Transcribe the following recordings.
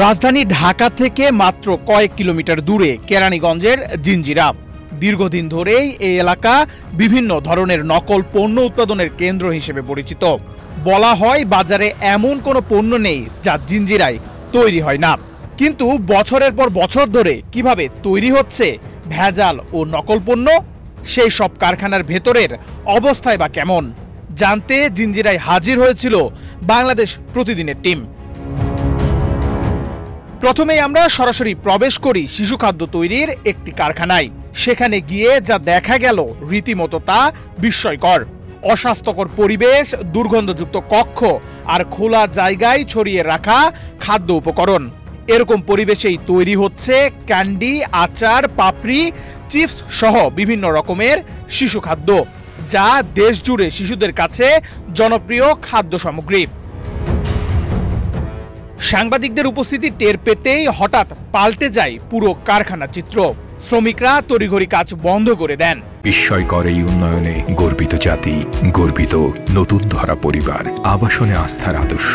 রাজধানী ঢাকা থেকে মাত্র কয়েক কিলোমিটার দূরে কেরানীগঞ্জের জিঞ্জিরা। দীর্ঘদিন ধরেই এই এলাকা বিভিন্ন ধরনের নকল পণ্য উৎপাদনের কেন্দ্র হিসেবে পরিচিত। বলা হয় বাজারে এমন কোনো পণ্য নেই যা জিঞ্জিরায় তৈরি হয় না। কিন্তু বছরের পর বছর ধরে কিভাবে তৈরি হচ্ছে ভেজাল ও নকল পণ্য, সেই সব কারখানার ভেতরের অবস্থায় বা কেমন, জানতে জিঞ্জিরায় হাজির হয়েছিল বাংলাদেশ প্রতিদিনের টিম। প্রথমেই আমরা সরাসরি প্রবেশ করি শিশু খাদ্য তৈরির একটি কারখানায়। সেখানে গিয়ে যা দেখা গেল রীতিমতো তা বিস্ময়কর। অস্বাস্থ্যকর পরিবেশ, দুর্গন্ধযুক্ত কক্ষ আর খোলা জায়গায় ছড়িয়ে রাখা খাদ্য উপকরণ। এরকম পরিবেশেই তৈরি হচ্ছে ক্যান্ডি, আচার, পাপড়ি, চিপস সহ বিভিন্ন রকমের শিশু খাদ্য, যা দেশ জুড়ে শিশুদের কাছে জনপ্রিয় খাদ্য সামগ্রী। সাংবাদিকদের উপস্থিতি টের পেতেই হঠাৎ পাল্টে যায় পুরো কারখানা চিত্র। শ্রমিকরা তড়িঘড়ি কাজ বন্ধ করে দেন। বিস্ময়কর এই উন্নয়নে গর্বিত জাতি, গর্বিত নতুন ধরা পরিবার, আবাসনে আস্থার আদর্শ,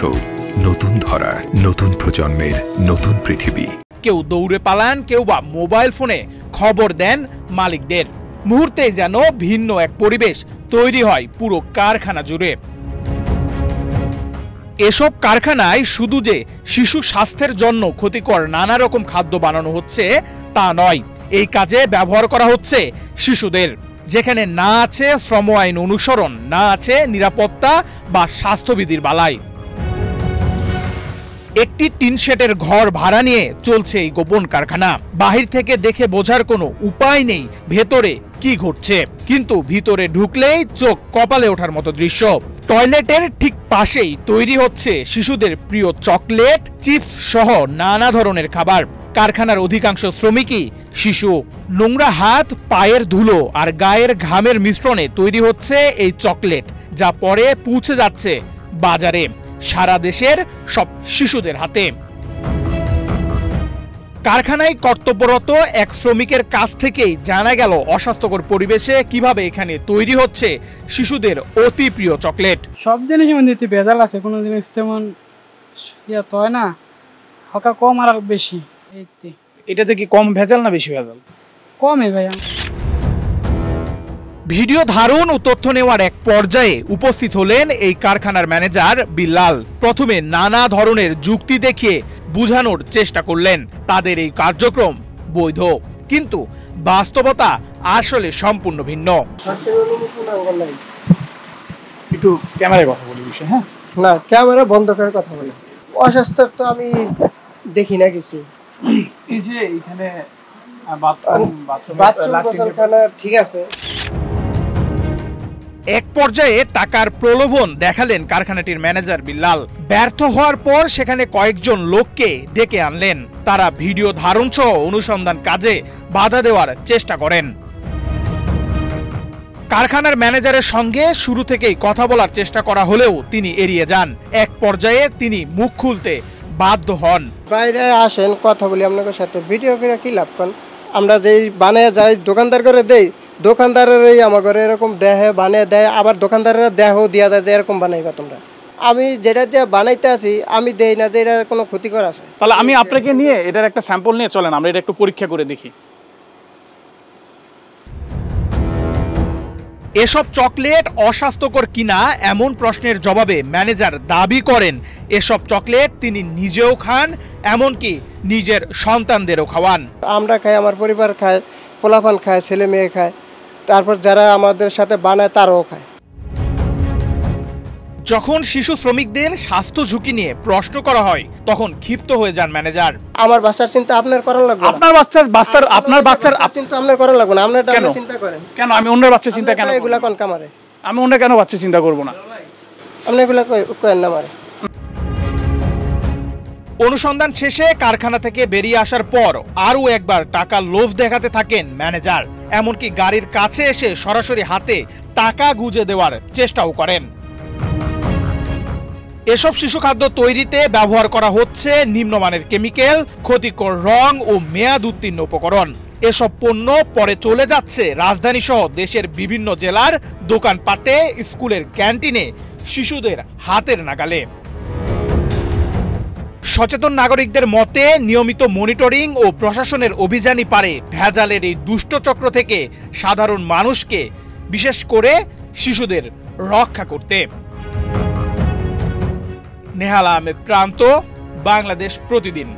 নতুন ধরা, নতুন প্রজন্মের নতুন পৃথিবী। কেউ দৌড়ে পালান, কেউ বা মোবাইল ফোনে খবর দেন মালিকদের। মুহূর্তে যেন ভিন্ন এক পরিবেশ তৈরি হয় পুরো কারখানা জুড়ে। এসব কারখানায় শুধু যে শিশু স্বাস্থ্যের জন্য ক্ষতিকর নানা রকম খাদ্য বানানো হচ্ছে তা নয়, এই কাজে ব্যবহার করা হচ্ছে শিশুদের। যেখানে না আছে শ্রম আইন অনুসরণ, না আছে নিরাপত্তা বা স্বাস্থ্যবিধির বালাই। একটি টিন শেডের ঘর ভাড়া নিয়ে চলছে এই গোপন কারখানা। বাহির থেকে দেখে বোঝার কোনো উপায় নেই ভেতরে কি ঘটছে, কিন্তু ভিতরে ঢুকলেই চোখ কপালে ওঠার মতো দৃশ্য। টয়লেটের ঠিক পাশেই তৈরি হচ্ছে শিশুদের প্রিয় চকলেট, চিপস সহ নানা ধরনের খাবার। কারখানার অধিকাংশ শ্রমিকই শিশু। নোংরা হাত, পায়ের ধুলো আর গায়ের ঘামের মিশ্রণে তৈরি হচ্ছে এই চকলেট, যা পরে পৌঁছে যাচ্ছে বাজারে সারা দেশের সব শিশুদের হাতে। কারখানায় কর্তব্যরত এক শ্রমিকের কাছ থেকেই জানা গেল অস্বাস্থ্যকর পরিবেশে কিভাবে এখানে তৈরি হচ্ছে শিশুদের অতি প্রিয় চকলেট। সব জিনিসের মধ্যে ভেজাল আছে, কোনো জিনিস তেমন ইয়া তো হয় না, হালকা কম আর বেশি। এটাতে কি কম ভেজাল না বেশি ভেজাল? কমই ভাইয়া। ভিডিও ধারণ ও তথ্য নেওয়ার এক পর্যায়ে উপস্থিত হলেন এই কারখানার ম্যানেজার বিল্লাল। প্রথমে নানা ধরনের যুক্তি দেখিয়ে বুঝানোর চেষ্টা করলেন তাদের এই কার্যক্রম বৈধ, কিন্তু বাস্তবতা আসলে সম্পূর্ণ ভিন্ন। একটু ক্যামেরায় কথা বলি বিষয়। হ্যাঁ, না, ক্যামেরা বন্ধ করে কথা বলি। অস্বাস্থ্য তো আমি দেখি না কিছু। এই যে এখানে বাথরুম ঠিক আছে। এক পর্যায়ে টাকার প্রলোভন দেখালেন কারখানাটির ম্যানেজার বিল্লাল। ব্যর্থ হওয়ার পর সেখানে কয়েকজন লোককে ডেকে আনলেন। তারা ভিডিও ধারণ সহ অনুসন্ধান কাজে বাধা দেওয়ার চেষ্টা করেন। কারখানার ম্যানেজারের সঙ্গে শুরু থেকেই কথা বলার চেষ্টা করা হলেও তিনি এড়িয়ে যান। এক পর্যায়ে তিনি মুখ খুলতে বাধ্য হন। বাইরে আসেন, কথা বলি আপনাদের সাথে। ভিডিও করে কি লাভ? কারণ আমরা যেই বানিয়ে যাই দোকানদার করে দেই, দোকানদারেরই আমার ঘরে এরকম দেহে বানিয়ে দেয়, আবার দোকানদারেরা দেহ দিয়া যায় যে এরকম বানাইবা তোমরা। আমি যেটা দিয়ে বানাইতে আছি আমি দেই না যে এটা কোনো ক্ষতিকর আছে। তাহলে আমি আপনাকে নিয়ে এটার একটা স্যাম্পল নিয়ে চলেন, আমরা এটা একটু পরীক্ষা করে দেখি। এসব চকলেট অস্বাস্থ্যকর কিনা এমন প্রশ্নের জবাবে ম্যানেজার দাবি করেন এসব চকলেট তিনি নিজেও খান, এমনকি নিজের সন্তানদেরও খাওয়ান। আমরা খাই, আমার পরিবার খায়, পোলাপান খায়, ছেলে মেয়ে খায়, তারপর যারা আমাদের সাথে বানায় তারাও খায়। যখন শিশু শ্রমিকদের স্বাস্থ্য ঝুঁকি নিয়ে প্রশ্ন করা হয় তখন ক্ষিপ্ত হয়ে যান ম্যানেজার। আমার বাচ্চার চিন্তা আপনার করার লাগবে। আপনার বাচ্চার চিন্তা আপনার করার লাগবে না। আপনার চিন্তা করেন কেন? আমি অন্যের বাচ্চা চিন্তা কেন? এগুলা কোন কামারে? আমি অন্য কেন বাচ্চা চিন্তা করব না? আপনি এগুলা করেন না মারে। অনুসন্ধান শেষে কারখানা থেকে বেরিয়ে আসার পর আরও একবার টাকার লোভ দেখাতে থাকেন ম্যানেজার। এমনকি গাড়ির কাছে এসে সরাসরি হাতে টাকা গুঁজে দেওয়ার চেষ্টাও করেন। এসব শিশু খাদ্য তৈরিতে ব্যবহার করা হচ্ছে নিম্নমানের কেমিক্যাল, ক্ষতিকর রং ও মেয়াদ উত্তীর্ণ উপকরণ। এসব পণ্য পরে চলে যাচ্ছে রাজধানী সহ দেশের বিভিন্ন জেলার দোকানপাটে, স্কুলের ক্যান্টিনে, শিশুদের হাতের নাগালে। সচেতন নাগরিকদের মতে নিয়মিত মনিটরিং ও প্রশাসনের অভিযানই পারে ভেজালের এই দুষ্ট চক্র থেকে সাধারণ মানুষকে, বিশেষ করে শিশুদের রক্ষা করতে। নেহাল আহমেদ প্রান্ত, বাংলাদেশ প্রতিদিন।